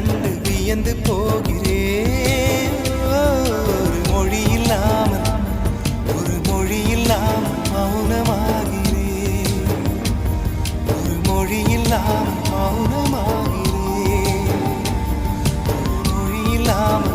கண்டு வியந்து போகிறேன். ஒரு மொழி இல்லாமல் மௌனமாகிறேன். ஒரு மொழி இல்லாமல் மௌனமாகிறேன். ஒரு மொழி இல்லாமல்